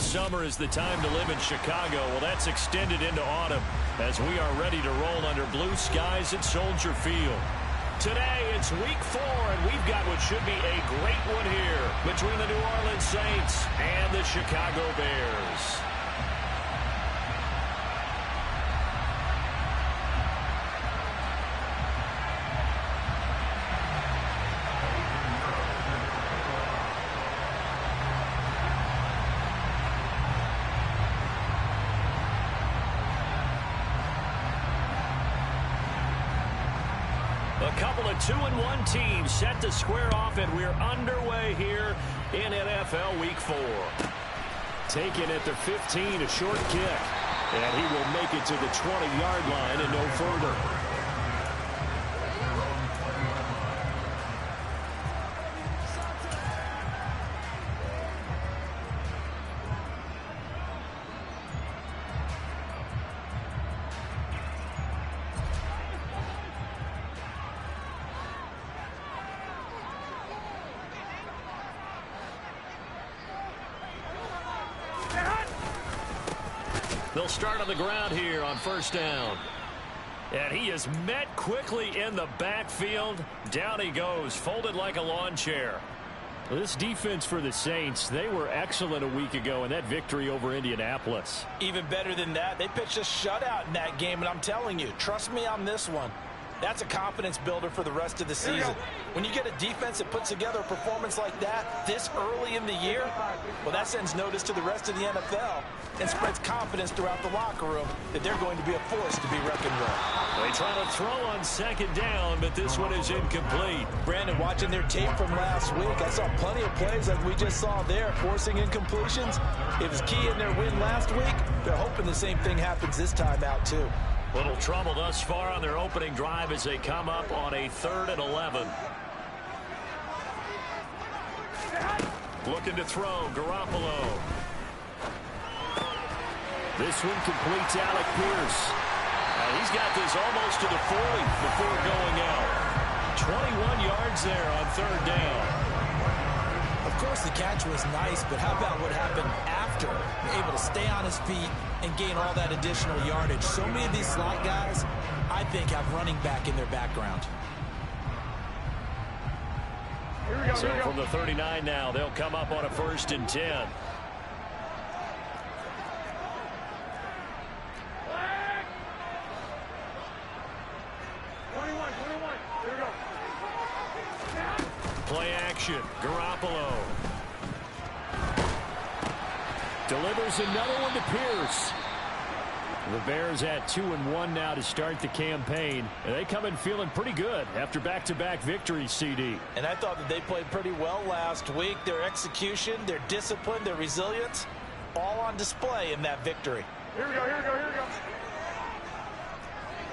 summer is the time to live in Chicago. Well, that's extended into autumn as we are ready to roll under blue skies at Soldier Field. Today, it's week 4, and we've got what should be a great one here between the New Orleans Saints and the Chicago Bears. A couple of 2-1 teams set to square off, and we're underway here in NFL Week 4. Taken at the 15, a short kick. And he will make it to the 20-yard line and no further. They'll start on the ground here on first down. And he is met quickly in the backfield. Down he goes, folded like a lawn chair. This defense for the Saints, they were excellent a week ago in that victory over Indianapolis. Even better than that, they pitched a shutout in that game, and I'm telling you, trust me on this one. That's a confidence builder for the rest of the season. When you get a defense that puts together a performance like that this early in the year, well, that sends notice to the rest of the NFL and spreads confidence throughout the locker room that they're going to be a force to be reckoned with. They try to throw on second down, but this one is incomplete. Brandon, watching their tape from last week, I saw plenty of plays like we just saw there, forcing incompletions. It was key in their win last week. They're hoping the same thing happens this time out, too. Little trouble thus far on their opening drive as they come up on a 3rd and 11. Looking to throw, Garoppolo. This one completes Alec Pierce. He's got this almost to the 40 before going out. 21 yards there on 3rd down. Of course, the catch was nice, but how about what happened after? Able to stay on his feet and gain all that additional yardage. So many of these slot guys, I think, have running back in their background. So from the 39 now, they'll come up on a 1st and 10. Play action, Garoppolo. Delivers another one to Pierce. The Bears at 2-1 now to start the campaign. And they come in feeling pretty good after back-to-back victories, CD. And I thought that they played pretty well last week. Their execution, their discipline, their resilience, all on display in that victory. Here we go, here we go, here we go.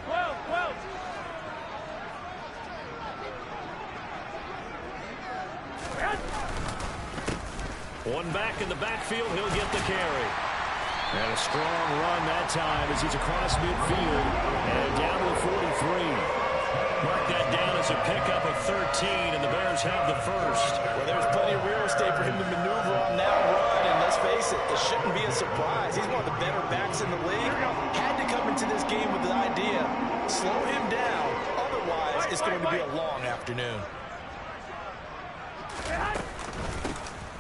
12, 12. One back in the backfield, he'll get the carry. And a strong run that time as he's across midfield and down to the 43. Mark that down as a pickup of 13, and the Bears have the first. Well, there's plenty of real estate for him to maneuver on that run, and let's face it, it shouldn't be a surprise. He's one of the better backs in the league. Had to come into this game with the idea, slow him down, otherwise it's going to be a long afternoon.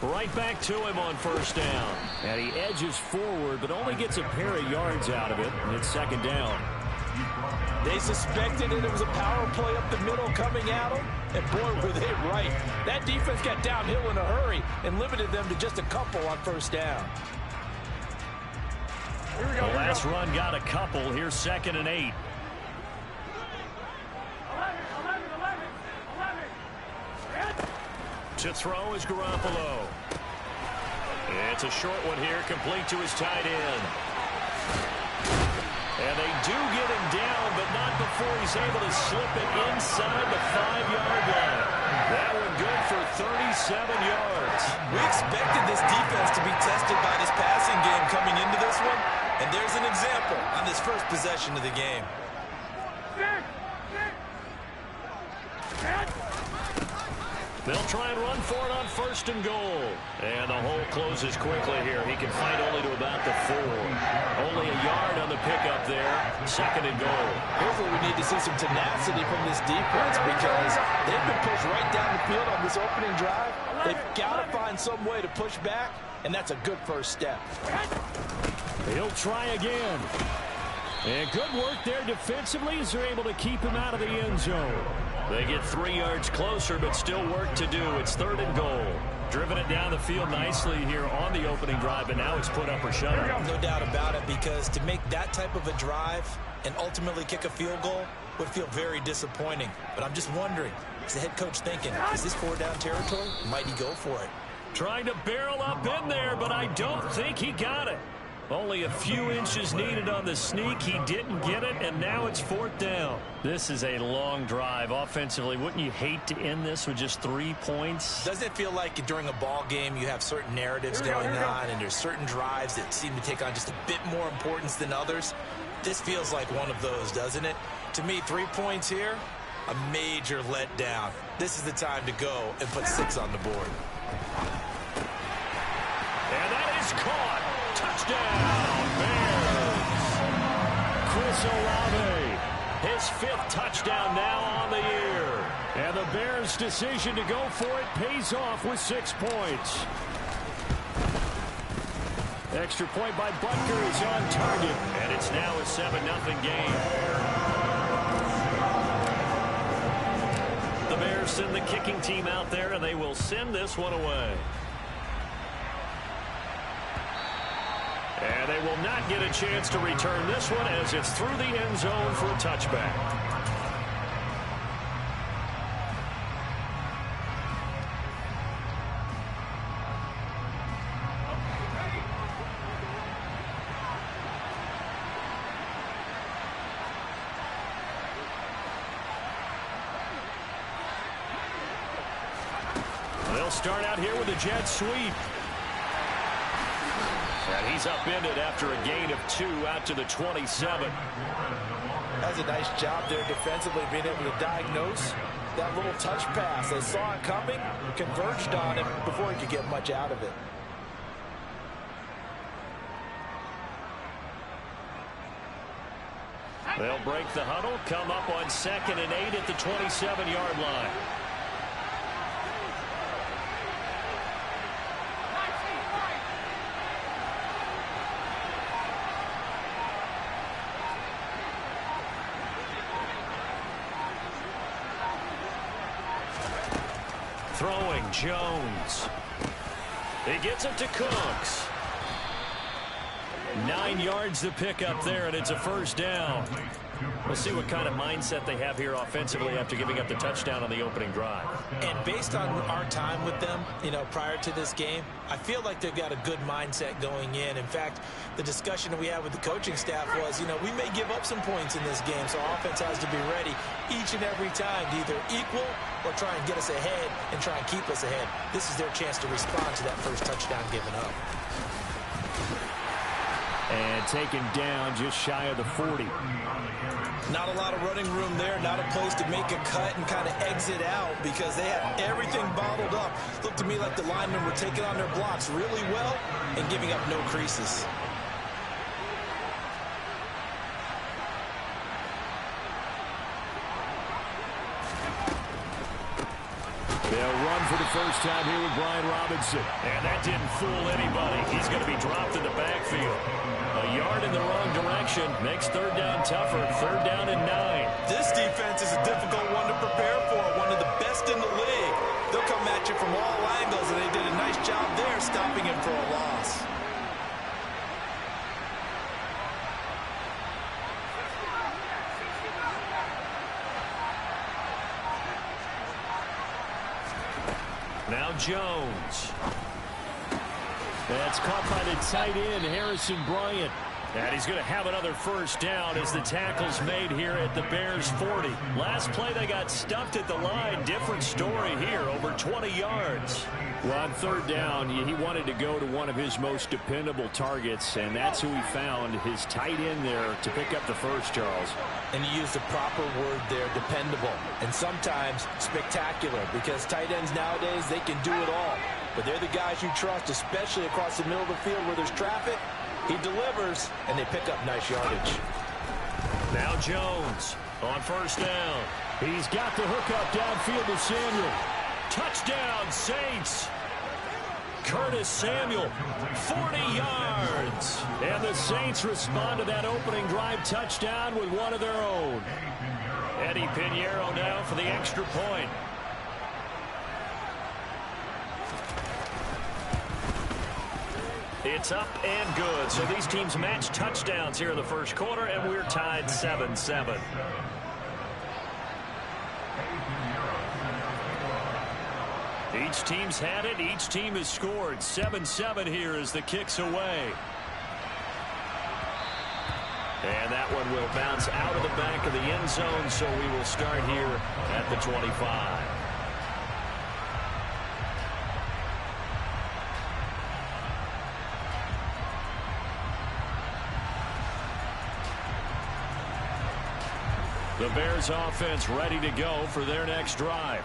Right back to him on 1st down. And he edges forward, but only gets a pair of yards out of it, and it's 2nd down. They suspected that it was a power play up the middle coming at them, and boy, were they right. That defense got downhill in a hurry and limited them to just a couple on 1st down. Here we go, the last run got a couple. Here's 2nd and 8. 11. To throw is Garoppolo. It's a short one here, complete to his tight end. And they do get him down, but not before he's able to slip it inside the 5-yard line. That one good for 37 yards. We expected this defense to be tested by this passing game coming into this one, and there's an example on this first possession of the game. They'll try and run for it on 1st and goal. And the hole closes quickly here. He can fight only to about the 4. Only a yard on the pickup there. 2nd and goal. Here's where we need to see some tenacity from this defense because they've been pushed right down the field on this opening drive. They've got to find some way to push back, and that's a good first step. He'll try again. And good work there defensively as they're able to keep him out of the end zone. They get 3 yards closer, but still work to do. It's 3rd and goal. Driven it down the field nicely here on the opening drive, but now it's put up or shut up. No doubt about it, because to make that type of a drive and ultimately kick a field goal would feel very disappointing. But I'm just wondering, is the head coach thinking, is this 4-down territory? Might he go for it? Trying to barrel up in there, but I don't think he got it. Only a few inches needed on the sneak. He didn't get it, and now it's 4th down. This is a long drive offensively. Wouldn't you hate to end this with just 3 points? Doesn't it feel like during a ball game you have certain narratives going on, and there's certain drives that seem to take on just a bit more importance than others? This feels like one of those, doesn't it? To me, 3 points here, a major letdown. This is the time to go and put 6 on the board. And that is caught. Touchdown, Bears. Chris Olave, his 5th touchdown now on the year. And the Bears' decision to go for it pays off with 6 points. Extra point by Butker is on target. And it's now a 7-0 game. The Bears send the kicking team out there, and they will send this one away. And they will not get a chance to return this one as it's through the end zone for a touchback. They'll start out here with a jet sweep. And he's upended after a gain of 2 out to the 27. That's a nice job there defensively, being able to diagnose that little touch pass. They saw it coming, converged on it before he could get much out of it. They'll break the huddle, come up on 2nd and 8 at the 27-yard line. Throwing Jones. He gets it to Cooks. 9 yards to pick up there, and it's a 1st down. We'll see what kind of mindset they have here offensively after giving up the touchdown on the opening drive. And based on our time with them, prior to this game, I feel like they've got a good mindset going in. In fact, the discussion that we had with the coaching staff was, we may give up some points in this game, so our offense has to be ready each and every time to either equal or try and get us ahead and try and keep us ahead. This is their chance to respond to that first touchdown given up. And taken down just shy of the 40. Not a lot of running room there, not a place to make a cut and kind of exit out because they had everything bottled up. Looked to me like the linemen were taking on their blocks really well and giving up no creases. They'll run for the first time here with Brian Robinson. And that didn't fool anybody. He's going to be dropped in the backfield. A yard in the wrong direction makes 3rd down tougher. 3rd down and 9. This defense is a difficult one to prepare for. One of the best in the league. They'll come at you from all angles, and they did a nice job there stopping him for a loss. Now Jones. That's caught by the tight end, Harrison Bryant. And he's going to have another 1st down as the tackle's made here at the Bears 40. Last play they got stuffed at the line. Different story here, over 20 yards. Well, on third down, he wanted to go to one of his most dependable targets, and that's who he found, his tight end there, to pick up the first, Charles. And you used the proper word there, dependable, and sometimes spectacular, because tight ends nowadays, they can do it all. But they're the guys you trust, especially across the middle of the field where there's traffic. He delivers, and they pick up nice yardage. Now Jones on first down. He's got the hookup downfield to Samuel. Touchdown, Saints. Curtis Samuel, 40 yards. And the Saints respond to that opening drive touchdown with one of their own. Eddie Pinheiro now for the extra point. It's up and good. So these teams match touchdowns here in the first quarter, and we're tied 7-7. Each team's had it. Each team has scored. 7-7 here as the kick's away. And that one will bounce out of the back of the end zone, so we will start here at the 25. The Bears offense ready to go for their next drive.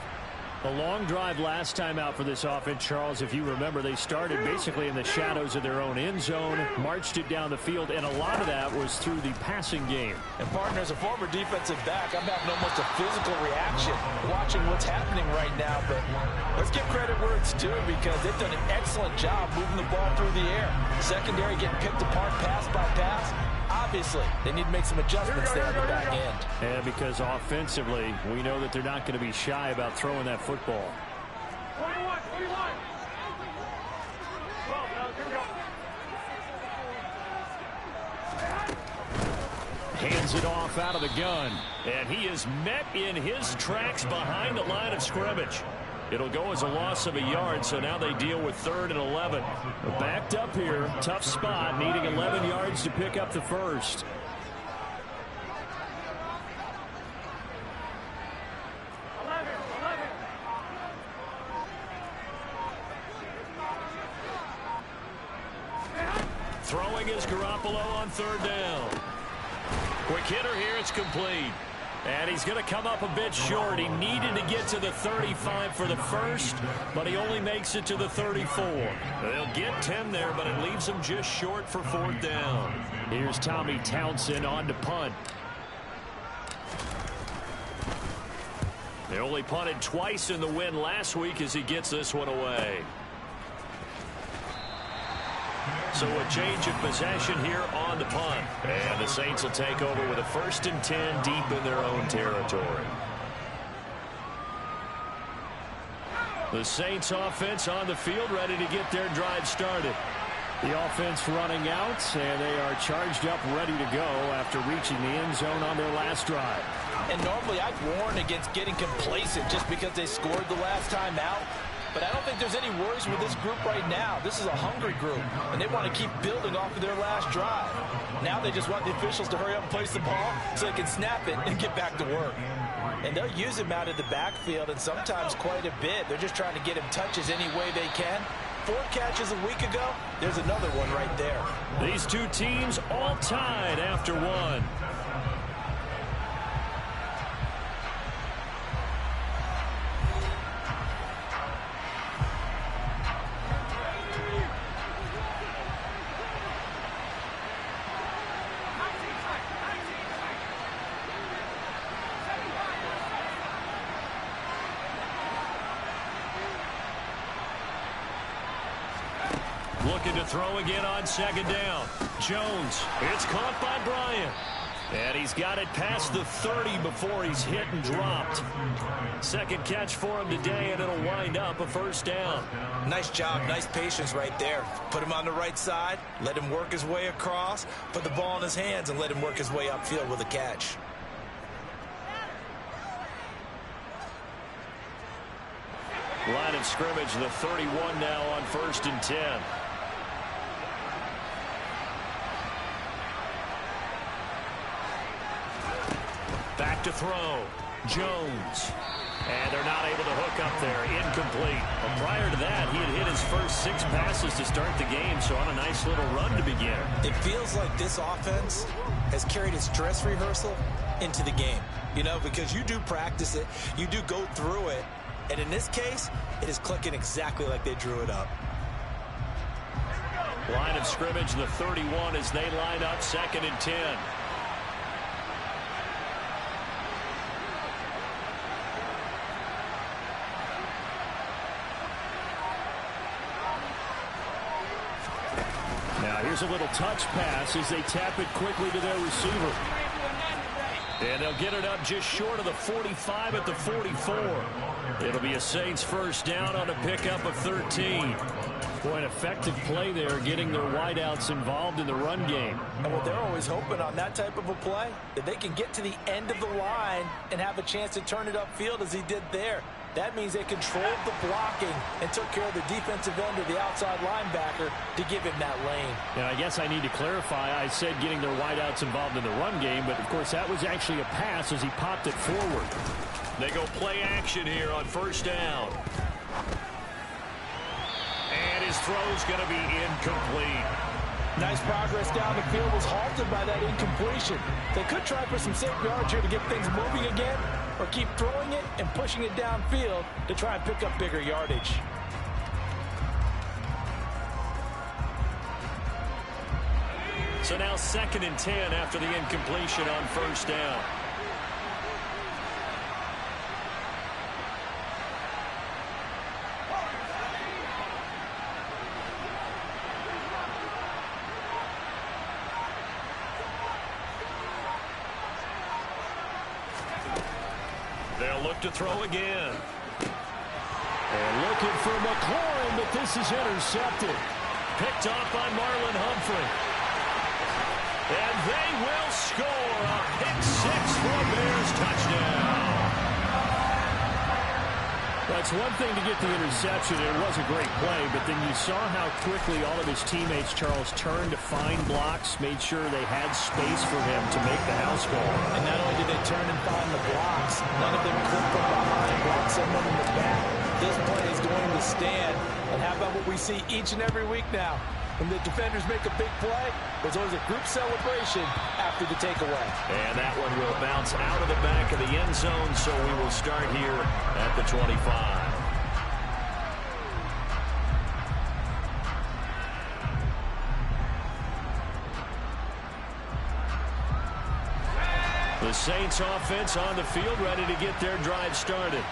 A long drive last time out for this offense, Charles. If you remember, they started basically in the shadows of their own end zone, marched it down the field, and a lot of that was through the passing game. And, partner, as a former defensive back, I'm having almost a physical reaction watching what's happening right now. But let's give credit where it's due, because they've done an excellent job moving the ball through the air. Secondary getting picked apart pass by pass. Obviously, they need to make some adjustments there on the back end. And because offensively, we know that they're not going to be shy about throwing that football. 21, 21. 12, here we go. Hands it off out of the gun. And he is met in his tracks behind the line of scrimmage. It'll go as a loss of a yard, so now they deal with 3rd and 11. Backed up here, tough spot, needing 11 yards to pick up the first. Throwing is Garoppolo on 3rd down. Quick hitter here, it's complete. And he's going to come up a bit short. He needed to get to the 35 for the first, but he only makes it to the 34. They'll get 10 there, but it leaves him just short for 4th down. Here's Tommy Townsend on to punt. They only punted twice in the win last week as he gets this one away. So a change of possession here on the punt. And the Saints will take over with a 1st and 10 deep in their own territory. The Saints offense on the field ready to get their drive started. The offense running out, and they are charged up ready to go after reaching the end zone on their last drive. And normally I'd warn against getting complacent just because they scored the last time out. But I don't think there's any worries with this group right now. This is a hungry group, and they want to keep building off of their last drive. Now they just want the officials to hurry up and place the ball so they can snap it and get back to work. And they'll use him out of the backfield, and sometimes quite a bit. They're just trying to get him touches any way they can. 4 catches a week ago, there's another one right there. These two teams all tied after one. Looking to throw again on 2nd down. Jones, it's caught by Bryant. And he's got it past the 30 before he's hit and dropped. 2nd catch for him today, and it'll wind up a 1st down. Nice job, nice patience right there. Put him on the right side, let him work his way across, put the ball in his hands, and let him work his way upfield with a catch. Line of scrimmage, the 31 now on 1st and 10. Back to throw. Jones. And they're not able to hook up there. Incomplete. Well, prior to that, he had hit his first 6 passes to start the game, so on a nice little run to begin. It feels like this offense has carried its dress rehearsal into the game. You know, because you do practice it, you do go through it, and in this case, it is clicking exactly like they drew it up. Line of scrimmage, the 31 as they line up 2nd and 10. Now here's a little touch pass as they tap it quickly to their receiver. And they'll get it up just short of the 45 at the 44. It'll be a Saints first down on a pickup of 13. Boy, an effective play there, getting their wideouts involved in the run game. And what they're always hoping on that type of a play, that they can get to the end of the line and have a chance to turn it upfield as he did there. That means they controlled the blocking and took care of the defensive end or the outside linebacker to give him that lane. And I guess I need to clarify, I said getting their wideouts involved in the run game, but of course that was actually a pass as he popped it forward. They go play action here on first down. And his throw's going to be incomplete. Nice progress down the field was halted by that incompletion. They could try for some safe yards here to get things moving again, or keep throwing it and pushing it downfield to try and pick up bigger yardage. So now 2nd and 10 after the incompletion on first down. They'll look to throw again. And looking for McLaurin, but this is intercepted. Picked off by Marlon Humphrey. And they will score a pick-6 for a Bears touchdown. That's one thing to get the interception. It was a great play, but then you saw how quickly all of his teammates, Charles, turned to find blocks, made sure they had space for him to make the house call. And not only did they turn and find the blocks, none of them clipped from behind, block someone in the back. This play is going to stand. And how about what we see each and every week now? When the defenders make a big play, there's always a group celebration after the takeaway. And that one will bounce out of the back of the end zone, so we will start here at the 25. The Saints offense on the field, ready to get their drive started.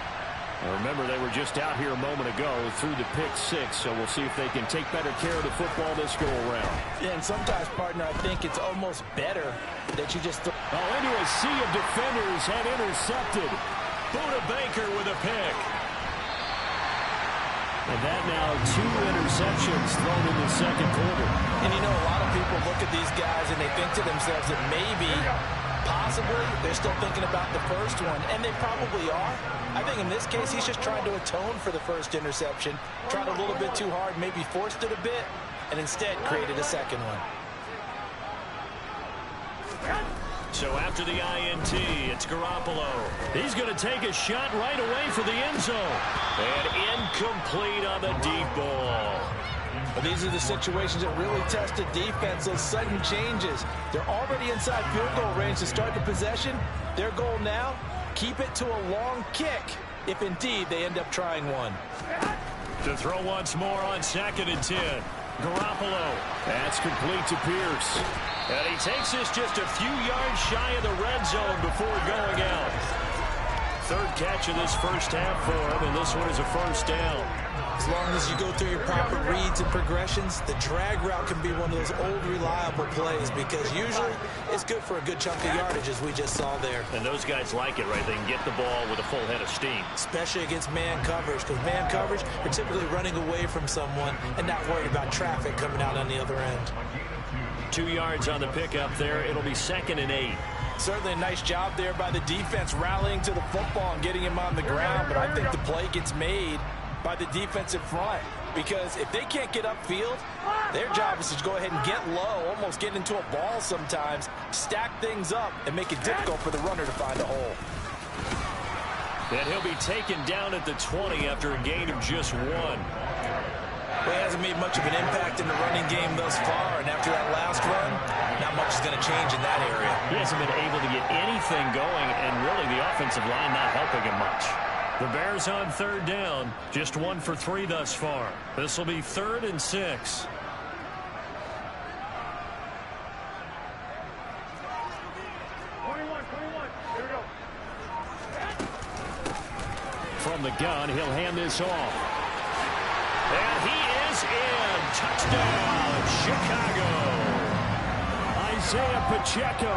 Now remember, they were just out here a moment ago through the pick-6, so we'll see if they can take better care of the football this go-around. Yeah, and sometimes, partner, I think it's almost better that you just... Into a sea of defenders and intercepted. Buda Baker with a pick. And that now 2 interceptions thrown in the second quarter. And you know, a lot of people look at these guys and they think to themselves that maybe, possibly, they're still thinking about the first one, and they probably are. I think in this case, he's just trying to atone for the first interception, tried a little bit too hard, maybe forced it a bit, and instead created a second one. So after the INT, it's Garoppolo. He's going to take a shot right away for the end zone. And incomplete on the deep ball. But these are the situations that really test a defense, those sudden changes. They're already inside field goal range to start the possession. Their goal now, keep it to a long kick, if indeed they end up trying one. To throw once more on 2nd and 10. Garoppolo. That's complete to Pierce. And he takes this just a few yards shy of the red zone before going out. 3rd catch of this first half for him, and this one is a first down. As long as you go through your proper reads and progressions, the drag route can be one of those old reliable plays because usually it's good for a good chunk of yardage, as we just saw there. And those guys like it, right? They can get the ball with a full head of steam. Especially against man coverage, because man coverage, you're typically running away from someone and not worried about traffic coming out on the other end. 2 yards on the pickup there. It'll be 2nd and 8. Certainly a nice job there by the defense rallying to the football and getting him on the ground, but I think the play gets made by the defensive front, because if they can't get upfield, their job is to go ahead and get low, almost get into a ball sometimes, stack things up, and make it difficult for the runner to find a hole. And he'll be taken down at the 20 after a gain of just 1. Well, he hasn't made much of an impact in the running game thus far, and after that last run, not much is going to change in that area. He hasn't been able to get anything going, and really the offensive line not helping him much. The Bears on third down, just 1 for 3 thus far. This will be 3rd and 6. From the gun, he'll hand this off. And he is in. Touchdown, Chicago. Isaiah Pacheco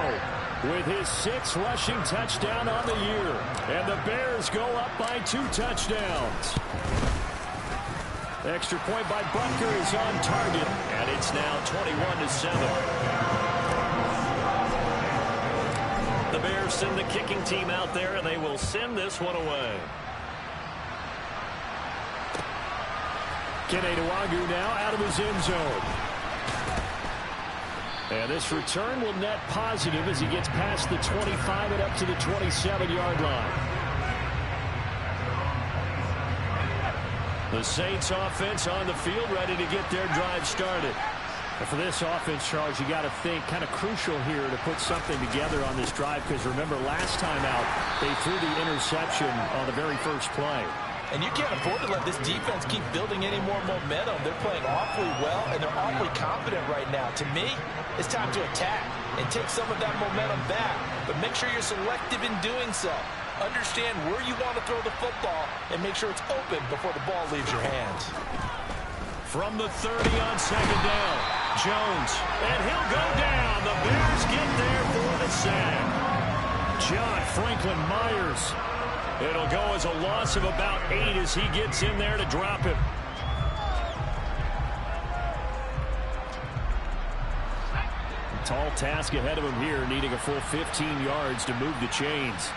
with his 6th rushing touchdown on the year. And the Bears go up by 2 touchdowns. Extra point by Butker is on target. And it's now 21-7. The Bears send the kicking team out there, and they will send this one away. Keneduagu now out of his end zone. And this return will net positive as he gets past the 25 and up to the 27-yard line. The Saints offense on the field ready to get their drive started. And for this offense, Charles, you got to think kind of crucial here to put something together on this drive, because remember last time out they threw the interception on the very first play. And you can't afford to let this defense keep building any more momentum. They're playing awfully well, and they're awfully confident right now. To me, it's time to attack and take some of that momentum back. But make sure you're selective in doing so. Understand where you want to throw the football and make sure it's open before the ball leaves your hands. From the 30 on 2nd down, Jones, and he'll go down. The Bears get there for the sack. John Franklin Myers. It'll go as a loss of about 8 as he gets in there to drop him. A tall task ahead of him here, needing a full 15 yards to move the chains.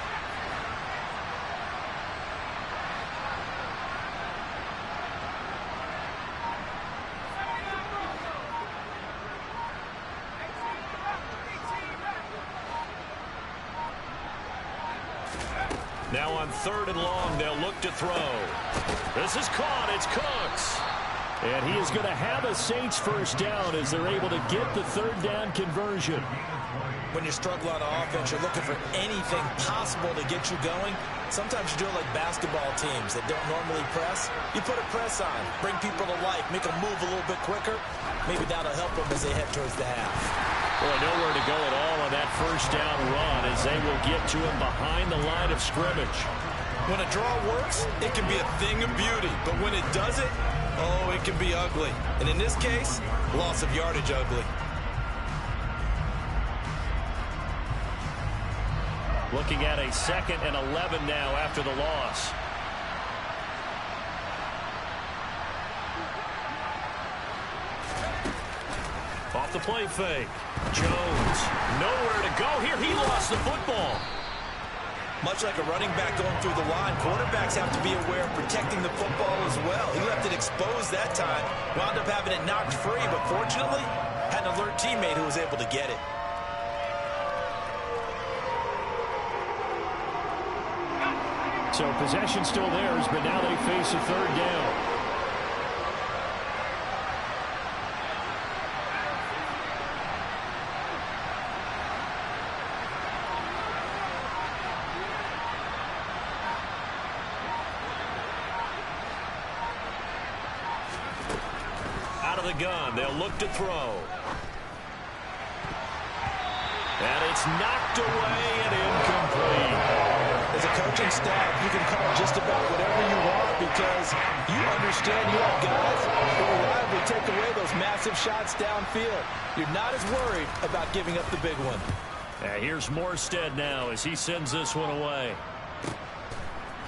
Now on 3rd and long, they'll look to throw. This is caught. It's Cooks. And he is going to have a Saints first down as they're able to get the 3rd down conversion. When you struggle on offense, you're looking for anything possible to get you going. Sometimes you do it like basketball teams that don't normally press. You put a press on, bring people to life, make them move a little bit quicker. Maybe that'll help them as they head towards the half. Well, nowhere to go at all on that first down run as they will get to him behind the line of scrimmage. When a draw works, it can be a thing of beauty. But when it doesn't, oh, it can be ugly. And in this case, loss of yardage ugly. Looking at a 2nd and 11 now after the loss. Off the play fake. Jones, nowhere to go here. He lost the football. Much like a running back going through the line, quarterbacks have to be aware of protecting the football as well. He left it exposed that time, wound up having it knocked free, but fortunately, had an alert teammate who was able to get it. So possession still theirs, but now they face a 3rd down. Out of the gun, they'll look to throw. And it's knocked away and incomplete. As a coaching staff, you can call just about whatever you want because you understand you have guys who reliably take away those massive shots downfield. You're not as worried about giving up the big one. Here's Morstead now as he sends this one away.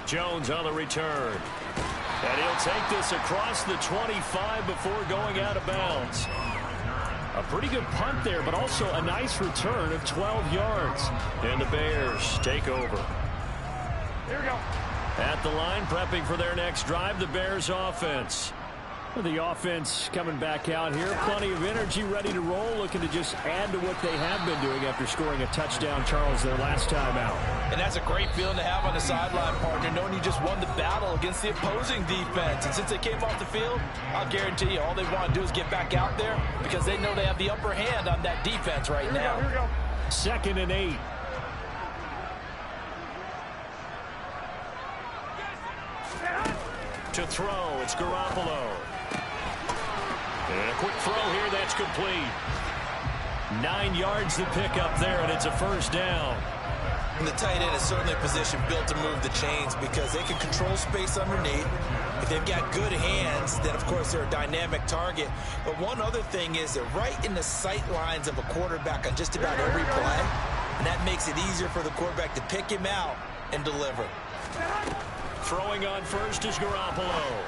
Jones on the return. And he'll take this across the 25 before going out of bounds. A pretty good punt there, but also a nice return of 12 yards. And the Bears take over. Here we go. At the line, prepping for their next drive, the Bears offense. The offense coming back out here. Plenty of energy, ready to roll, looking to just add to what they have been doing after scoring a touchdown, Charles, their last time out. And that's a great feeling to have on the sideline, partner, knowing you just won the battle against the opposing defense. And since they came off the field, I'll guarantee you all they want to do is get back out there because they know they have the upper hand on that defense right now. Here we go. 2nd and 8. To throw, it's Garoppolo. And a quick throw here, that's complete. 9 yards to pick up there, and it's a first down. And the tight end is certainly a position built to move the chains because they can control space underneath. If they've got good hands, then, of course, they're a dynamic target. But one other thing is they're right in the sight lines of a quarterback on just about every play, and that makes it easier for the quarterback to pick him out and deliver. Throwing on first is Garoppolo.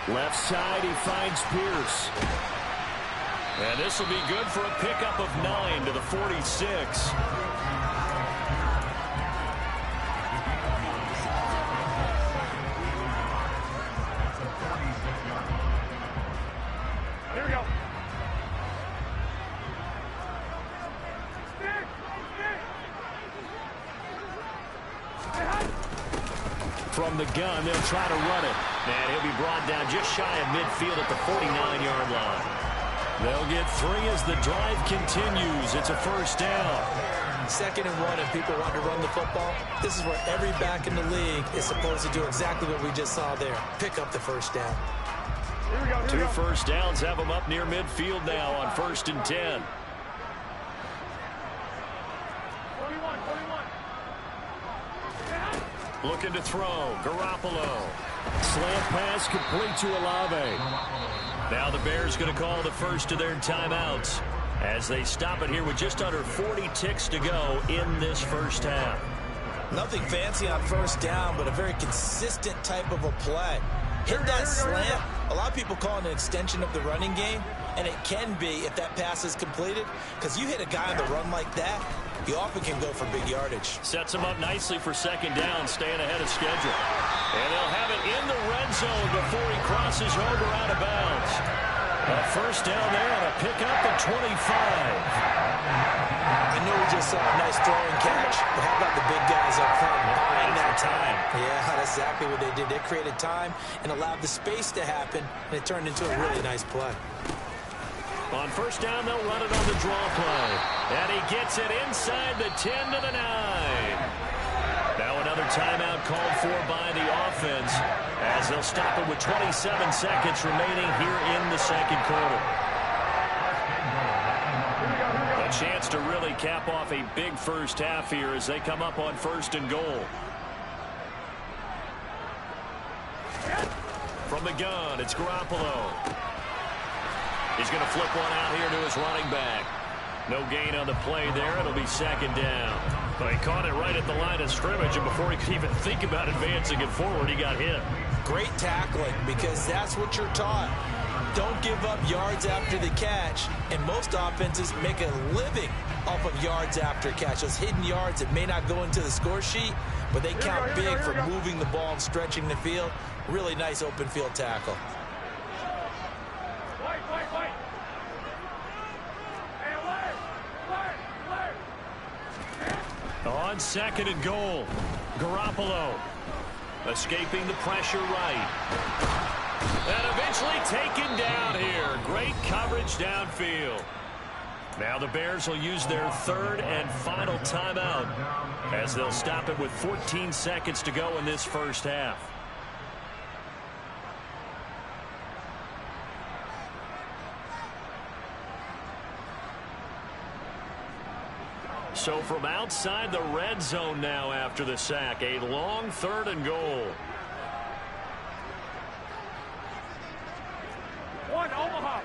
Left side, he finds Pierce. And this will be good for a pickup of 9 to the 46. Here we go. From the gun, they'll try to run it. And he'll be brought down just shy of midfield at the 49-yard line. They'll get 3 as the drive continues. It's a first down. 2nd and 1, and people want to run the football. This is where every back in the league is supposed to do exactly what we just saw there. Pick up the first down. Here we go. Here we 2 go. first downs have them up near midfield now on 1st and 10. 41. Looking to throw. Garoppolo. Slant pass complete to Olave. Now the Bears going to call the first of their timeouts as they stop it here with just under 40 ticks to go in this first half. Nothing fancy on first down, but a very consistent type of a play. Hit that slant. A lot of people call it an extension of the running game, and it can be if that pass is completed, because you hit a guy on the run like that, you often can go for big yardage. Sets him up nicely for 2nd down, staying ahead of schedule. And they'll have it in the red zone before he crosses over out of bounds. A first down there and a pickup at 25. I know we just saw a nice throwing catch, but how about the big guys up front buying that time? Yeah, that's exactly what they did. They created time and allowed the space to happen, and it turned into a really nice play. On first down, they'll run it on the draw play. And he gets it inside the 10 to the 9. Now another timeout called for by the offense as they'll stop it with 27 seconds remaining here in the 2nd quarter. A chance to really cap off a big first half here as they come up on 1st and goal. From the gun, it's Garoppolo. He's going to flip one out here to his running back. No gain on the play there. It'll be 2nd down. Well, he caught it right at the line of scrimmage, and before he could even think about advancing it forward, he got hit. Great tackling, because that's what you're taught. Don't give up yards after the catch, and most offenses make a living off of yards after catch. Those hidden yards that may not go into the score sheet, but they count big for moving the ball and stretching the field. Really nice open field tackle. On 2nd and goal, Garoppolo escaping the pressure right. And eventually taken down here. Great coverage downfield. Now the Bears will use their 3rd and final timeout as they'll stop it with 14 seconds to go in this first half. So from outside the red zone now after the sack, a long 3rd and goal. One, Omaha.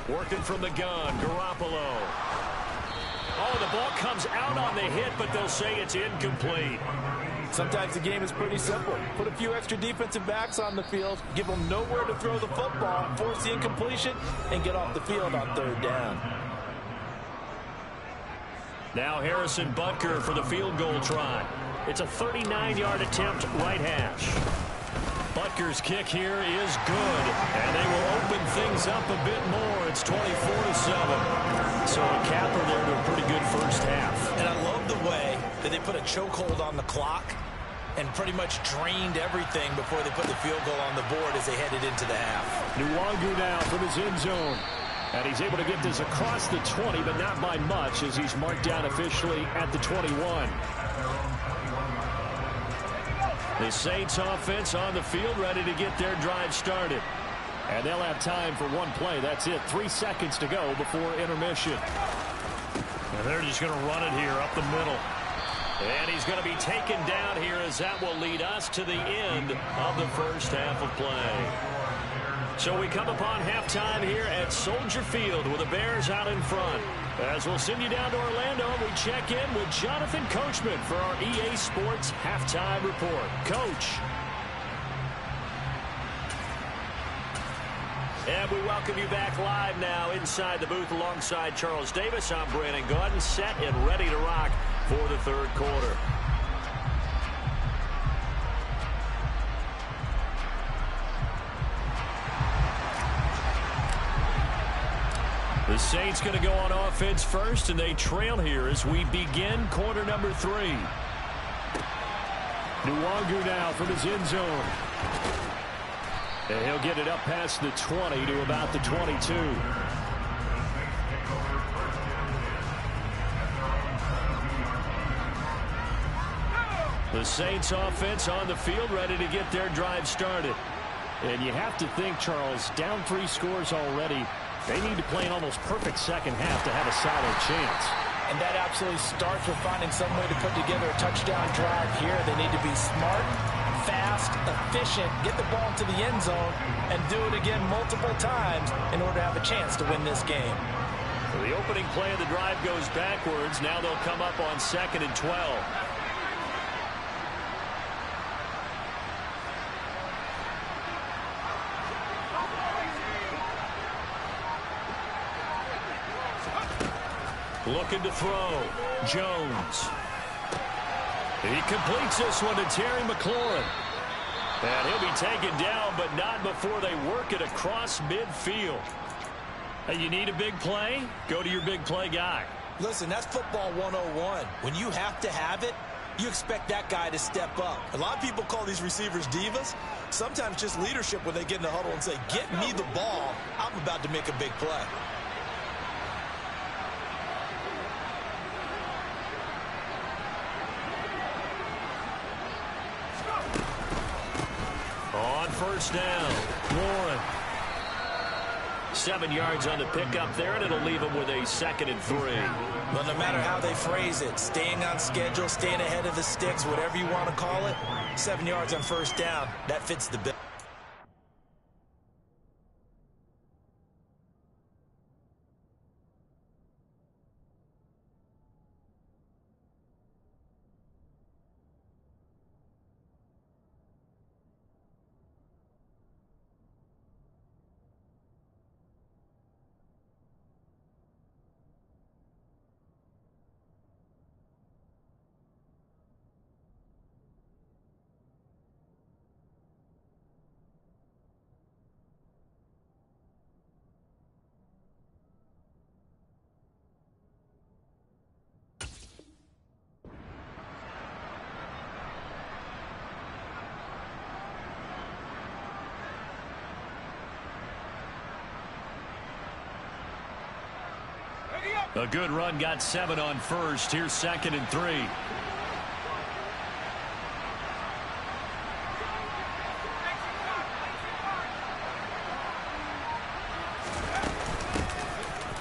Working from the gun, Garoppolo. Oh, the ball comes out on the hit, but they'll say it's incomplete. Sometimes the game is pretty simple. Put a few extra defensive backs on the field, give them nowhere to throw the football, force the incompletion, and get off the field on 3rd down. Now Harrison Butker for the field goal try. It's a 39-yard attempt, right hash. Butker's kick here is good, and they will open things up a bit more. It's 24-7. So a capper there to a pretty good first half. And I love the way that they put a chokehold on the clock and pretty much drained everything before they put the field goal on the board as they headed into the half. Nwangu now from his end zone. And he's able to get this across the 20, but not by much as he's marked down officially at the 21. The Saints offense on the field ready to get their drive started. And they'll have time for one play. That's it. 3 seconds to go before intermission. And they're just going to run it here up the middle. And he's going to be taken down here as that will lead us to the end of the first half of play. So we come upon halftime here at Soldier Field with the Bears out in front. As we'll send you down to Orlando, we check in with Jonathan Coachman for our EA Sports Halftime Report. Coach. And we welcome you back live now inside the booth alongside Charles Davis. I'm Brandon Gaudin, set and ready to rock for the third quarter. The Saints going to go on offense first, and they trail here as we begin quarter number 3. Nwangu now from his end zone. And he'll get it up past the 20 to about the 22. The Saints offense on the field ready to get their drive started. And you have to think, Charles, down 3 scores already. They need to play an almost perfect second half to have a solid chance. And that absolutely starts with finding some way to put together a touchdown drive here. They need to be smart, fast, efficient, get the ball into the end zone, and do it again multiple times in order to have a chance to win this game. So the opening play of the drive goes backwards. Now they'll come up on 2nd and 12. Looking to throw. Jones. He completes this one to Terry McLaurin. And he'll be taken down, but not before they work it across midfield. Hey, you need a big play? Go to your big play guy. Listen, that's football 101. When you have to have it, you expect that guy to step up. A lot of people call these receivers divas. Sometimes just leadership when they get in the huddle and say, get me the ball. I'm about to make a big play. On first down, Warren. 7 yards on the pickup there, and it'll leave him with a 2nd and 3. But no matter how they phrase it, staying on schedule, staying ahead of the sticks, whatever you want to call it, 7 yards on first down, that fits the bill. A good run, got 7 on first. Here's 2nd and 3.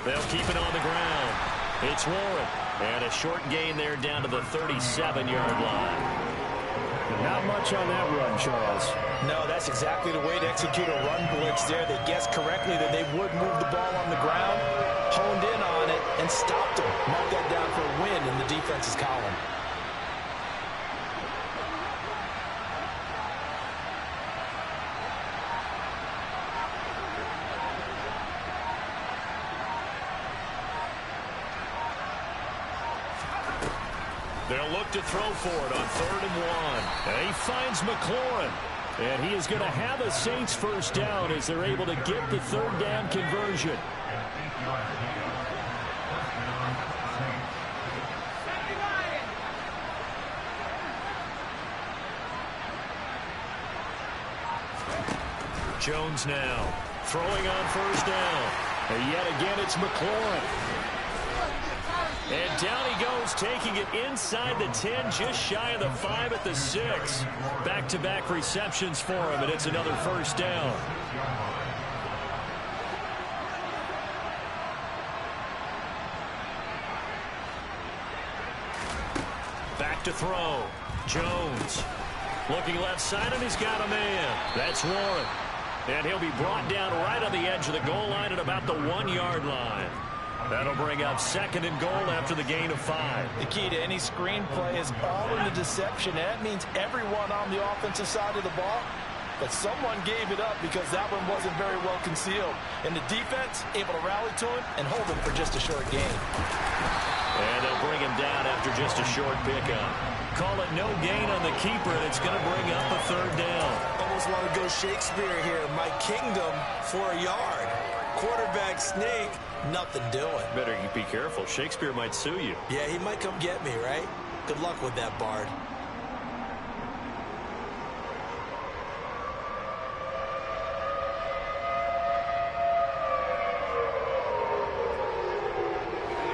They'll keep it on the ground. It's Warren. And a short gain there down to the 37-yard line. Not much on that run, Charles. No, that's exactly the way to execute a run blitz there. They guessed correctly that they would move the ball on the ground, honed in on it, and stopped them. Mark that down for a win in the defense's column. They'll look to throw for it on 3rd and 1. And he finds McLaurin. And he is going to have a Saints first down as they're able to get the 3rd down conversion. Jones now throwing on 1st down. And yet again it's McLaurin. And down he goes, taking it inside the 10, just shy of the 5 at the 6. Back-to-back receptions for him, and it's another 1st down. Back to throw. Jones looking left side, and he's got a man. That's Warren. And he'll be brought down right on the edge of the goal line at about the 1-yard line. That'll bring up 2nd and goal after the gain of 5. The key to any screenplay is all in the deception. And that means everyone on the offensive side of the ball. But someone gave it up because that one wasn't very well concealed. And the defense able to rally to him and hold him for just a short gain. And they'll bring him down after just a short pickup. Call it no gain on the keeper, and it's going to bring up a 3rd down. Almost want to go Shakespeare here. My kingdom for a yard. Quarterback sneak, nothing doing. Better be careful. Shakespeare might sue you. Yeah, he might come get me, right? Good luck with that, Bard.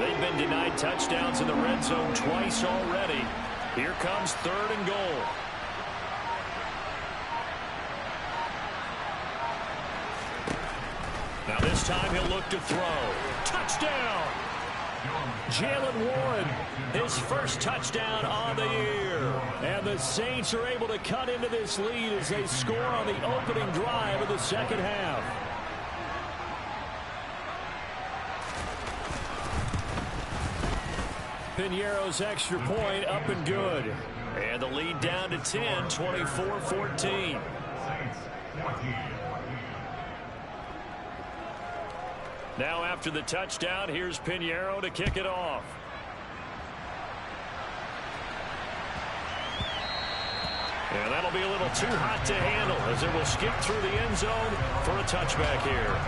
They've been denied touchdowns in the red zone twice already. Here comes 3rd and goal. Now this time he'll look to throw. Touchdown! Jalen Warren, his first touchdown on the year. And the Saints are able to cut into this lead as they score on the opening drive of the 2nd half. Piñeiro's extra point up and good. And the lead down to 10, 24-14. Now after the touchdown, here's Piñeiro to kick it off. And that'll be a little too hot to handle as it will skip through the end zone for a touchback here.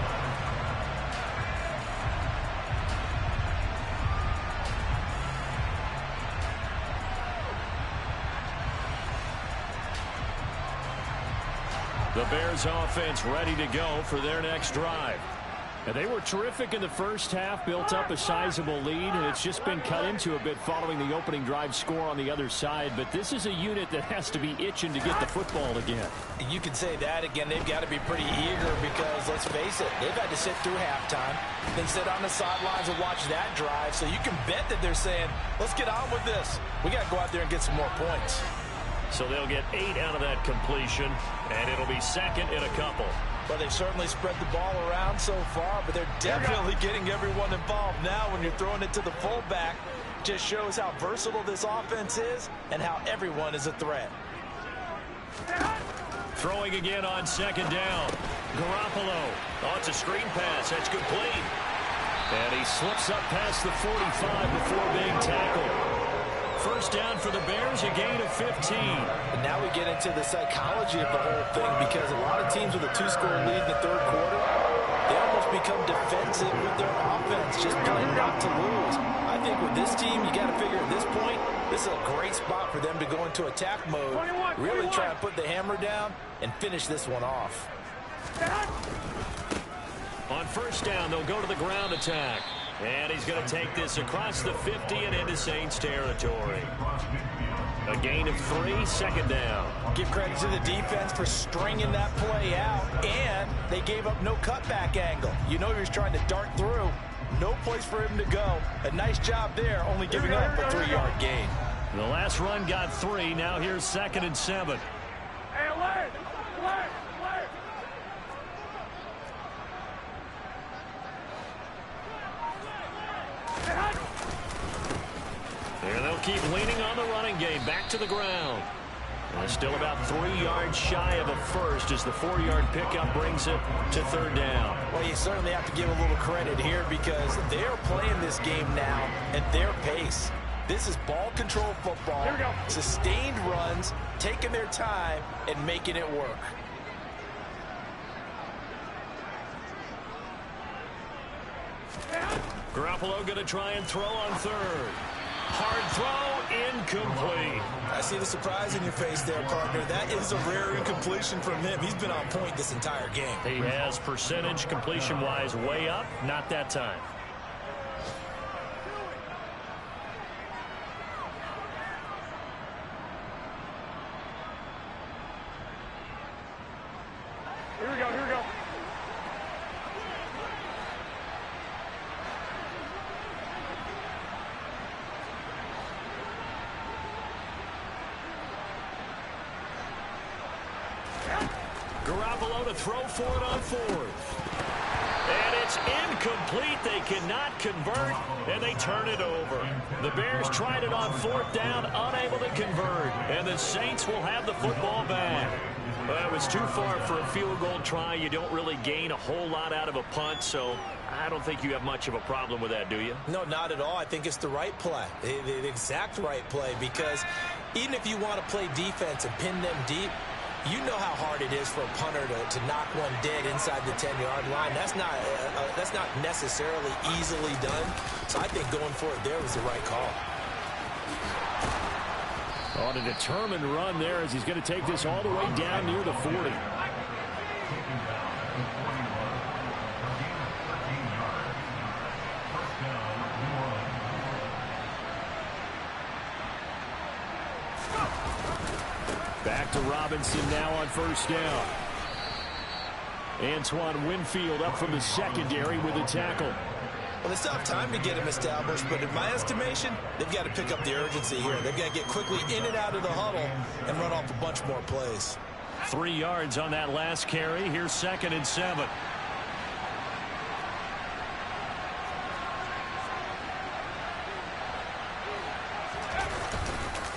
The Bears offense ready to go for their next drive. And they were terrific in the first half, built up a sizable lead, and it's just been cut into a bit following the opening drive score on the other side. But this is a unit that has to be itching to get the football again. You can say that again. They've got to be pretty eager because, let's face it, they've had to sit through halftime, then sit on the sidelines and watch that drive. So you can bet that they're saying, let's get on with this. We got to go out there and get some more points. So they'll get 8 out of that completion, and it'll be 2nd and a couple. Well, they've certainly spread the ball around so far, but they're definitely getting everyone involved now when you're throwing it to the fullback. Just shows how versatile this offense is and how everyone is a threat. Throwing again on 2nd down. Garoppolo. Oh, it's a screen pass. That's complete. And he slips up past the 45 before being tackled. First down for the Bears, a gain of 15. And now we get into the psychology of the whole thing because a lot of teams with a 2-score lead in the 3rd quarter, they almost become defensive with their offense, just playing not to lose. I think with this team, you got to figure at this point, this is a great spot for them to go into attack mode, really try and put the hammer down and finish this one off. On first down, they'll go to the ground attack. And he's going to take this across the 50 and into Saints territory. A gain of 3, 2nd down. Give credit to the defense for stringing that play out, and they gave up no cutback angle. You know he was trying to dart through. No place for him to go. A nice job there, only giving up a 3-yard gain. The last run got 3. Now here's 2nd and 7. Hey, alert! Alert! Alert! And they'll keep leaning on the running game. Back to the ground. And still about 3 yards shy of a first as the 4-yard pickup brings it to 3rd down. Well, you certainly have to give a little credit here because they're playing this game now at their pace. This is ball control football, Here we go. sustained runs, taking their time, and making it work. Garoppolo going to try and throw on third. Hard throw, incomplete. I see the surprise in your face there, partner. That is a rare incompletion from him. He's been on point this entire game. He has percentage completion-wise way up, not that time. Here we go, here we go. Garoppolo to throw for it on fourth. And it's incomplete. They cannot convert, and they turn it over. The Bears tried it on fourth down, unable to convert. And the Saints will have the football back. Well, it was too far for a field goal try. You don't really gain a whole lot out of a punt, so I don't think you have much of a problem with that, do you? No, not at all. I think it's the right play, the exact right play, because even if you want to play defense and pin them deep, you know how hard it is for a punter to knock one dead inside the 10-yard line. That's not necessarily easily done. So I think going for it there was the right call. On a determined run there as he's going to take this all the way down near the 40. Back to Robinson now on first down. Antoine Winfield up from the secondary with a tackle. Well, they still have time to get him established, but in my estimation, they've got to pick up the urgency here. They've got to get quickly in and out of the huddle and run off a bunch more plays. 3 yards on that last carry. Here's 2nd and 7.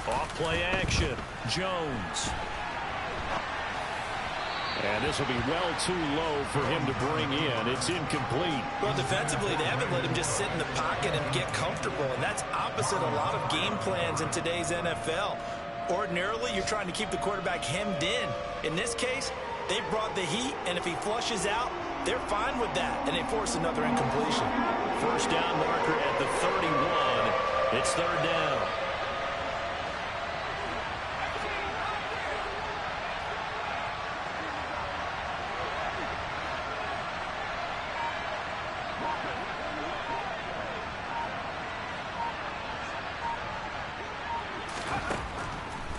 Off play action. Jones. And this will be well too low for him to bring in. It's incomplete. Well, defensively, they haven't let him just sit in the pocket and get comfortable, and that's opposite a lot of game plans in today's NFL. Ordinarily, you're trying to keep the quarterback hemmed in. In this case, they brought the heat, and if he flushes out, they're fine with that, and they force another incompletion. First down marker at the 31. It's 3rd down.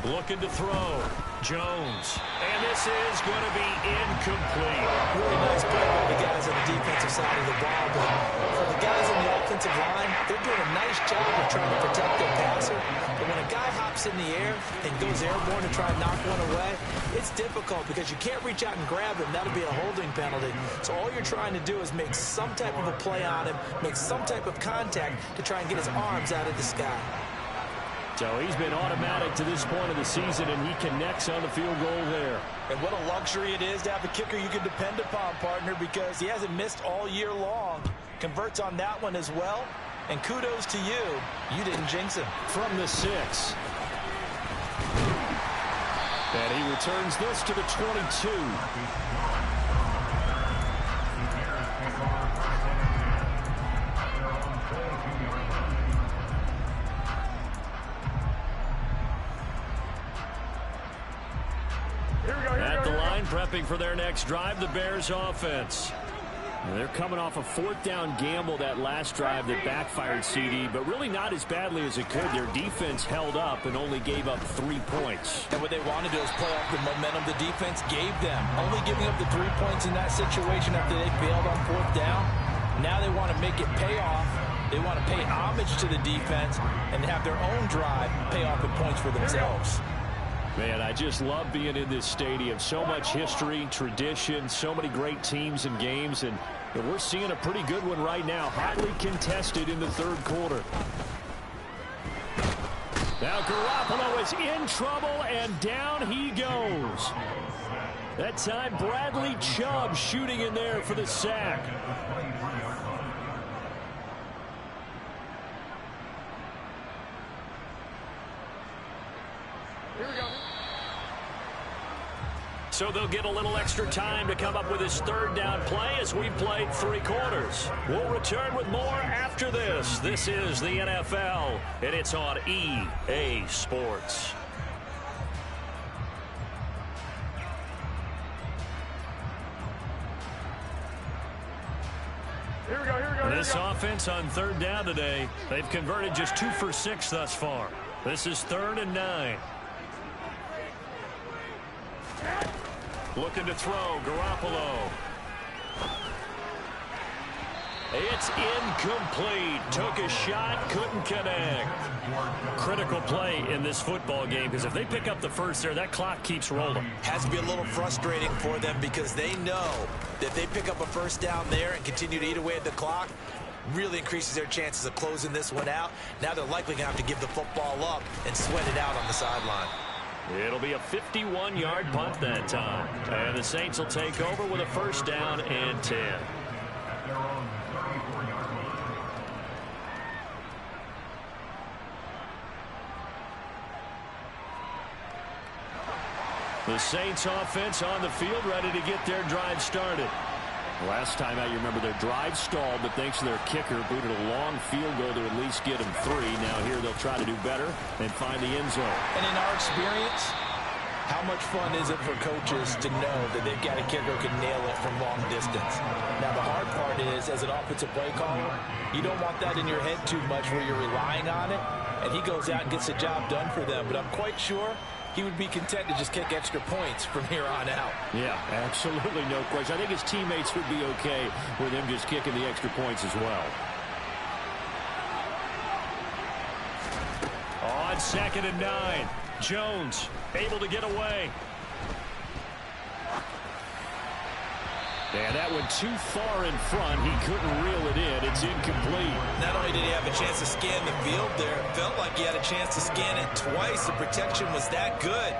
Looking to throw. Jones. And this is going to be incomplete. Really nice play by the guys on the defensive side of the ball, but for the guys on the offensive line, they're doing a nice job of trying to protect their passer. But when a guy hops in the air and goes airborne to try and knock one away, it's difficult because you can't reach out and grab him. That'll be a holding penalty. So all you're trying to do is make some type of a play on him, make some type of contact to try and get his arms out of the sky. So he's been automatic to this point of the season, and he connects on the field goal there. And what a luxury it is to have a kicker you can depend upon, partner, because he hasn't missed all year long. Converts on that one as well. And kudos to you. You didn't jinx him. From the 6. And he returns this to the 22. At the line, prepping for their next drive, the Bears offense. And they're coming off a 4th down gamble that last drive that backfired, CD, but really not as badly as it could. Their defense held up and only gave up 3 points. And what they want to do is play off the momentum the defense gave them. Only giving up the 3 points in that situation after they failed on 4th down. Now they want to make it pay off. They want to pay homage to the defense and have their own drive pay off in points for themselves. Man, I just love being in this stadium. So much history, tradition, so many great teams and games, and we're seeing a pretty good one right now, hotly contested in the 3rd quarter. Now Garoppolo is in trouble, and down he goes. That time, Bradley Chubb shooting in there for the sack. Here we go. So they'll get a little extra time to come up with his third down play as we've played 3 quarters. We'll return with more after this. This is the NFL, and it's on EA Sports. Here we go, here we go. This offense on third down today, they've converted just 2 for 6 thus far. This is 3rd and 9. Looking to throw, Garoppolo. It's incomplete. Took a shot, couldn't connect. Critical play in this football game, because if they pick up the first there, that clock keeps rolling. Has to be a little frustrating for them because they know that if they pick up a first down there and continue to eat away at the clock, really increases their chances of closing this one out. Now they're likely going to have to give the football up and sweat it out on the sideline. It'll be a 51-yard punt that time. And the Saints will take over with a first down and 10. The Saints offense on the field, ready to get their drive started. Last time out, you remember their drive stalled, but thanks to their kicker, booted a long field goal to at least get them 3. Now here they'll try to do better and find the end zone. And in our experience, how much fun is it for coaches to know that they've got a kicker who can nail it from long distance? Now, the hard part is, as an offensive play caller, you don't want that in your head too much where you're relying on it, and he goes out and gets the job done for them. But I'm quite sure he would be content to just kick extra points from here on out. Yeah, absolutely no question. I think his teammates would be okay with him just kicking the extra points as well. On 2nd and 9, Jones able to get away. And that went too far in front. He couldn't reel it in. It's incomplete. Not only did he have a chance to scan the field there, it felt like he had a chance to scan it twice. The protection was that good.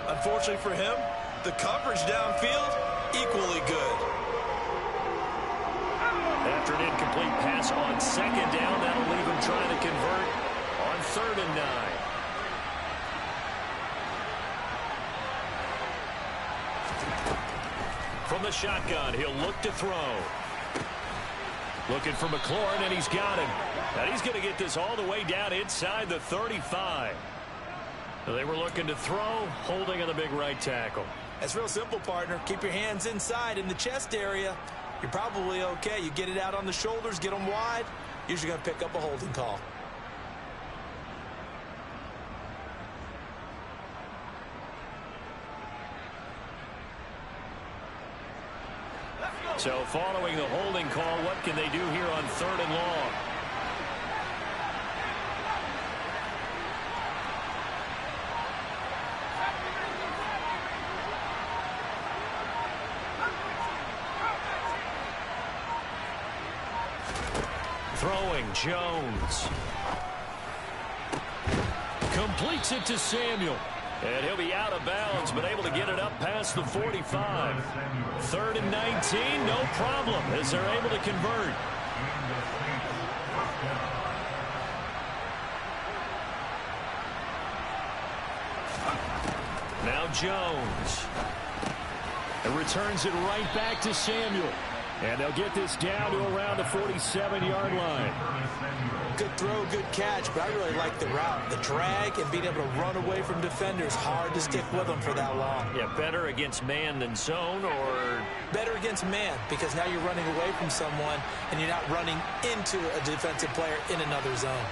Unfortunately for him, the coverage downfield, equally good. After an incomplete pass on 2nd down, that'll leave him trying to convert on 3rd and 9. From the shotgun, he'll look to throw. Looking for McLaurin, and he's got him. And he's going to get this all the way down inside the 35. They were looking to throw, holding on the big right tackle. That's real simple, partner. Keep your hands inside in the chest area. You're probably okay. You get it out on the shoulders, get them wide. Usually going to pick up a holding call. So following the holding call, what can they do here on 3rd and long? Throwing, Jones. Completes it to Samuel. And he'll be out of bounds, but able to get it up past the 45. 3rd and 19, no problem, as they're able to convert. Now Jones. And returns it right back to Samuel. And they'll get this down to around the 47-yard line. Good throw, good catch, but I really like the route. The drag and being able to run away from defenders, hard to stick with them for that long. Yeah, better against man than zone, or? Better against man, because now you're running away from someone and you're not running into a defensive player in another zone.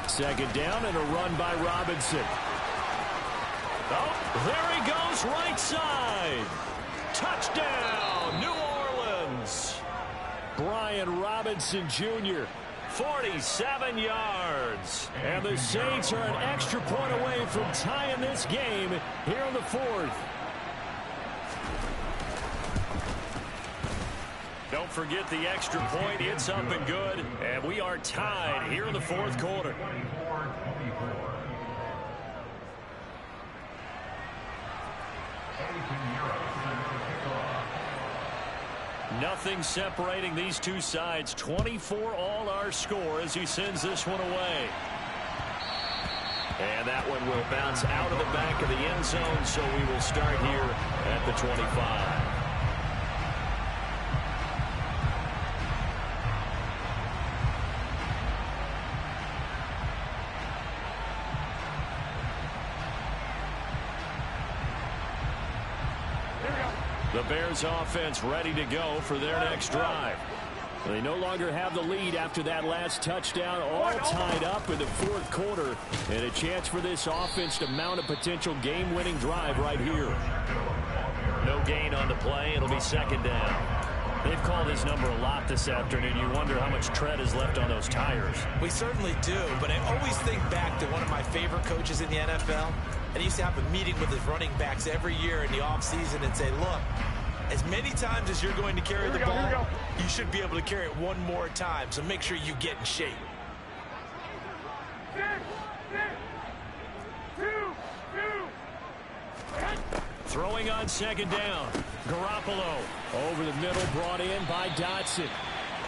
Second down and a run by Robinson. Oh, there he goes, right side. Touchdown, New Orleans. Brian Robinson Jr., 47 yards. And the Saints are an extra point away from tying this game here in the 4th. Don't forget the extra point. It's up and good. And we are tied here in the 4th quarter. Nothing separating these two sides. 24 all our score as he sends this one away. And that one will bounce out of the back of the end zone, so we will start here at the 25. The Bears offense ready to go for their next drive. They no longer have the lead after that last touchdown, all tied up in the fourth quarter, and a chance for this offense to mount a potential game-winning drive right here. No gain on the play. It'll be second down. They've called his number a lot this afternoon. You wonder how much tread is left on those tires. We certainly do, but I always think back to one of my favorite coaches in the NFL, and he used to have a meeting with his running backs every year in the offseason and say, look, as many times as you're going to carry the ball, you should be able to carry it one more time, so make sure you get in shape. 6, 2, 2. Throwing on second down. Garoppolo over the middle, brought in by Dotson.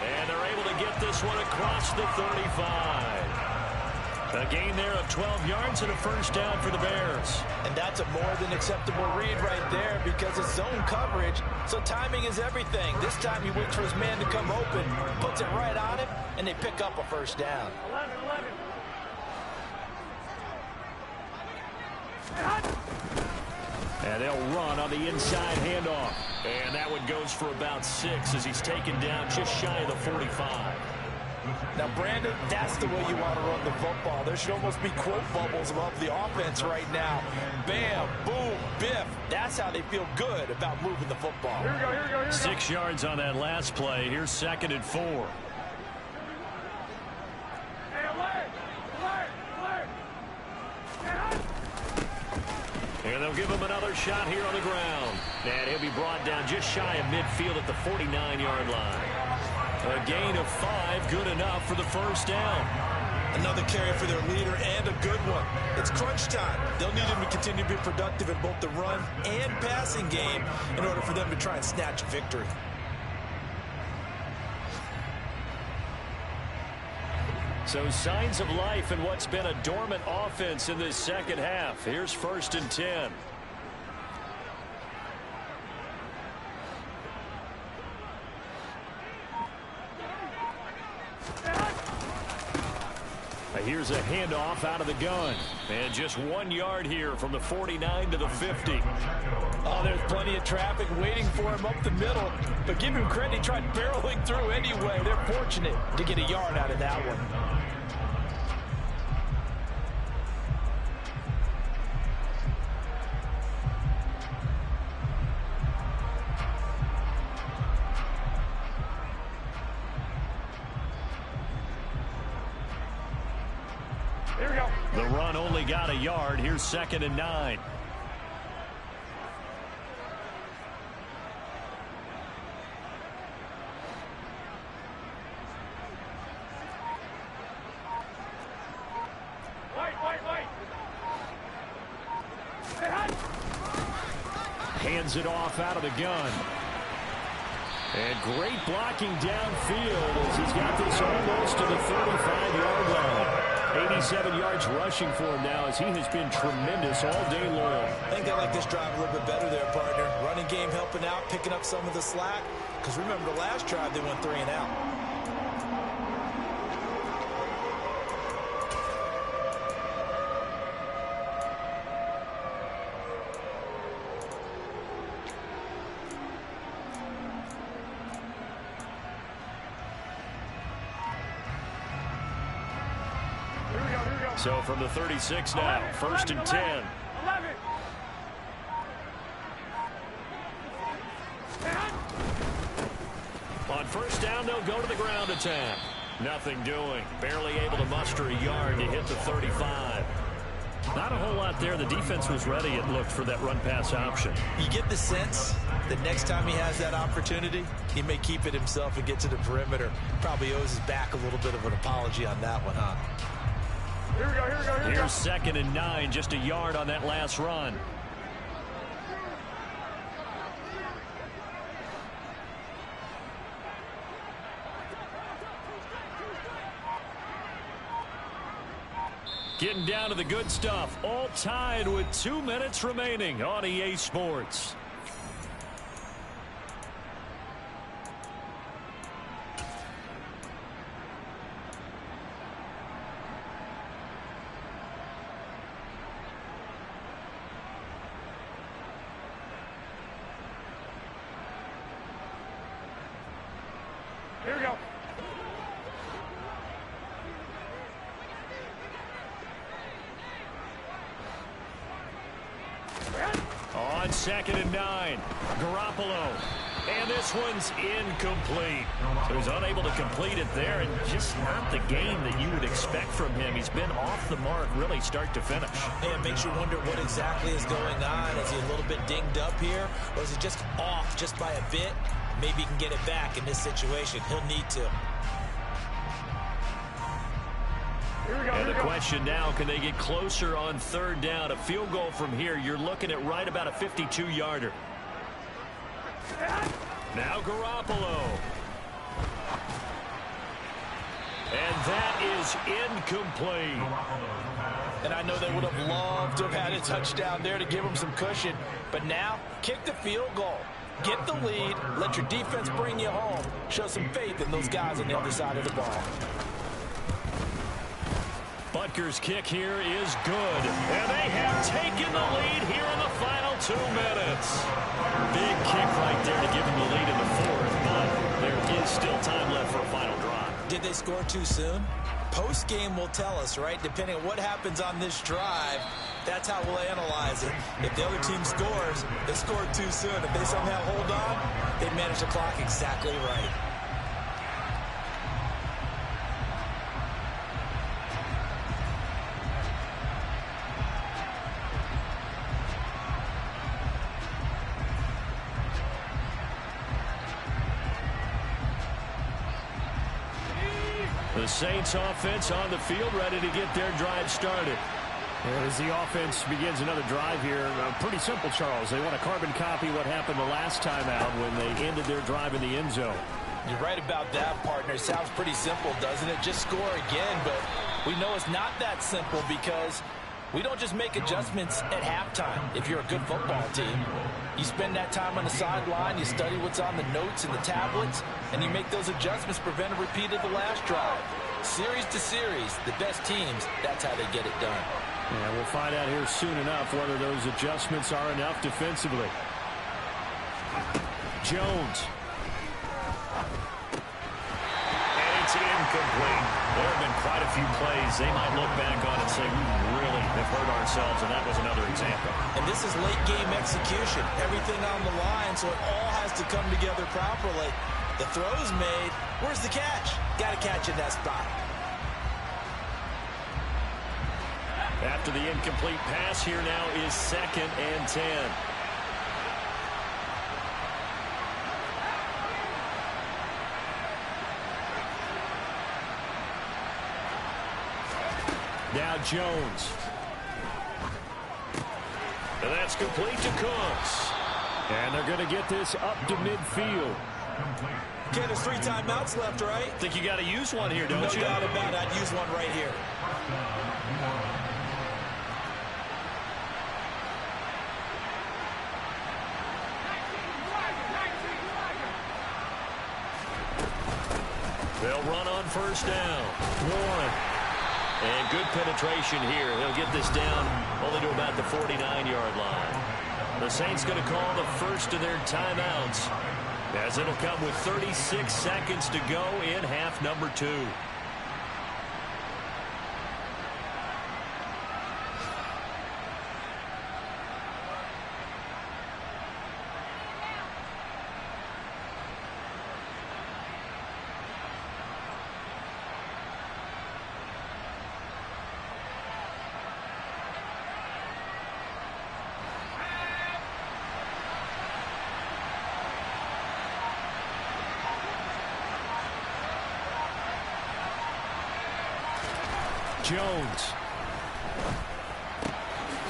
And they're able to get this one across the 35. A gain there of 12 yards and a first down for the Bears. And that's a more than acceptable read right there because it's zone coverage, so timing is everything. This time he waits for his man to come open, puts it right on him, and they pick up a first down. 11. And they'll run on the inside handoff. And that one goes for about 6 as he's taken down just shy of the 45. Now, Brandon, that's the way you want to run the football. There should almost be quote bubbles above the offense right now. Bam, boom, biff. That's how they feel good about moving the football. Here we go, here we go, here we go. 6 yards on that last play. Here's second and 4. And they'll give him another shot here on the ground. And he'll be brought down just shy of midfield at the 49-yard line. A gain of 5, good enough for the first down. Another carry for their leader and a good one. It's crunch time. They'll need him to continue to be productive in both the run and passing game in order for them to try and snatch victory. So signs of life in what's been a dormant offense in this second half. Here's first and 10. Here's a handoff out of the gun. And just 1 yard here from the 49 to the 50. Oh, there's plenty of traffic waiting for him up the middle. But give him credit, he tried barreling through anyway. They're fortunate to get a yard out of that one. The run only got a yard. Here's second and 9. Hands it off out of the gun. And great blocking downfield as he's got this almost to the 35-yard line. 87 yards rushing for him now as he has been tremendous all day long. I think they like this drive a little bit better there, partner. Running game helping out, picking up some of the slack. Because remember, the last drive they went 3 and out. So from the 36 now, first and 10. 11. On first down, they'll go to the ground attack. Nothing doing. Barely able to muster a yard to hit the 35. Not a whole lot there. The defense was ready, it looked, for that run-pass option. You get the sense that next time he has that opportunity, he may keep it himself and get to the perimeter. Probably owes his back a little bit of an apology on that one, huh? Here we go, here we go, here we go. Here's second and 9, just a yard on that last run. Getting down to the good stuff. All tied with 2 minutes remaining on EA Sports. Here we go. On 2nd and 9, Garoppolo. And this one's incomplete. So he's unable to complete it there, and just not the game that you would expect from him. He's been off the mark really start to finish. And it makes you wonder what exactly is going on. Is he a little bit dinged up here, or is he just off just by a bit? Maybe he can get it back in this situation. He'll need to. And the question now, can they get closer on 3rd down? A field goal from here, you're looking at right about a 52-yarder. Now Garoppolo. And that is incomplete. And I know they would have loved to have had a touchdown there to give them some cushion. But now, kick the field goal. Get the lead. Let your defense bring you home. Show some faith in those guys on the other side of the ball. Butker's kick here is good. And they have taken the lead here in the final 2 minutes. Big kick right there to give them the lead in the 4th, but there is still time left for a final drive. Did they score too soon? Post-game will tell us, right? Depending on what happens on this drive, that's how we'll analyze it. If the other team scores, they scored too soon. If they somehow hold on, they manage the clock exactly right. The Saints offense on the field, ready to get their drive started. And as the offense begins another drive here, pretty simple, Charles. They want to carbon copy what happened the last time out when they ended their drive in the end zone. You're right about that, partner. It sounds pretty simple, doesn't it? Just score again, but we know it's not that simple because we don't just make adjustments at halftime. If you're a good football team, you spend that time on the sideline, you study what's on the notes and the tablets, and you make those adjustments, prevent a repeat of the last drive. Series to series, the best teams, that's how they get it done. Yeah, we'll find out here soon enough whether those adjustments are enough defensively. Jones. And it's incomplete. There have been quite a few plays they might look back on and say, we really have hurt ourselves, and that was another example. And this is late-game execution. Everything on the line, so it all has to come together properly. The throw's made. Where's the catch? Got to catch in that spot. After the incomplete pass, here now is 2nd and 10. Now Jones. And that's complete to Cooks. And they're going to get this up to midfield. Okay, there's 3 timeouts left, right? Think you got to use one here, don't you? No doubt about it. I'd use one right here. They'll run on 1st down. Warren. And good penetration here. He'll get this down only to about the 49-yard line. The Saints going to call the first of their timeouts, as it'll come with 36 seconds to go in half number 2. Jones.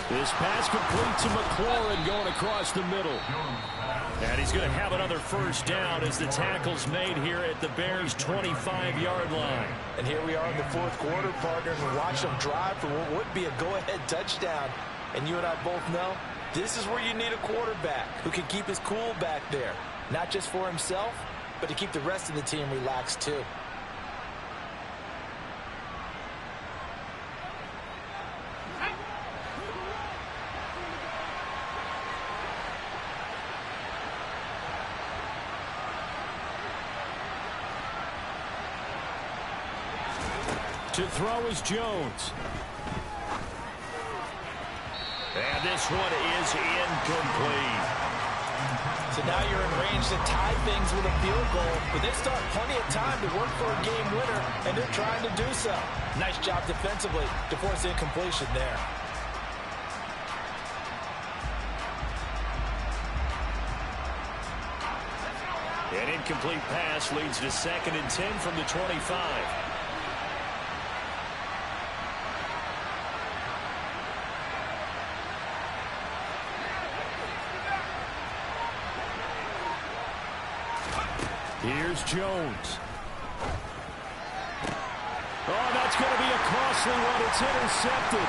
This pass complete to McLaurin going across the middle. And he's going to have another first down as the tackle's made here at the Bears' 25-yard line. And here we are in the fourth quarter, partner, and watch them drive for what would be a go-ahead touchdown. And you and I both know this is where you need a quarterback who can keep his cool back there. Not just for himself, but to keep the rest of the team relaxed too. To throw is Jones. And this one is incomplete. So now you're in range to tie things with a field goal, but they still have plenty of time to work for a game winner, and they're trying to do so. Nice job defensively to force incompletion there. An incomplete pass leads to 2nd and 10 from the 25. Here's Jones. Oh, that's going to be a costly one. It's intercepted.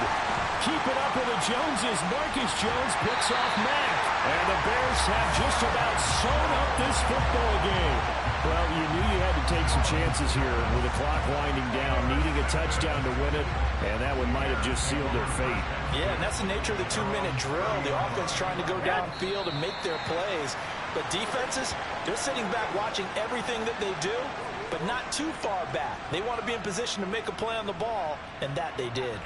Keep it up with the Joneses. Marcus Jones picks off Mack. And the Bears have just about sewn up this football game. Well, you knew you had to take some chances here with the clock winding down, needing a touchdown to win it, and that one might have just sealed their fate. Yeah, and that's the nature of the 2-minute drill. The offense trying to go downfield and make their plays. But defenses, they're sitting back watching everything that they do, but not too far back. They want to be in position to make a play on the ball, and that they did.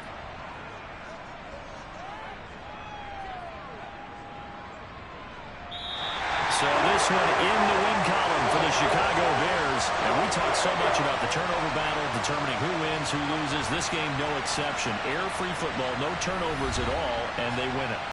So this one in the win column for the Chicago Bears. And we talked so much about the turnover battle, determining who wins, who loses. This game, no exception. Air-free football, no turnovers at all, and they win it.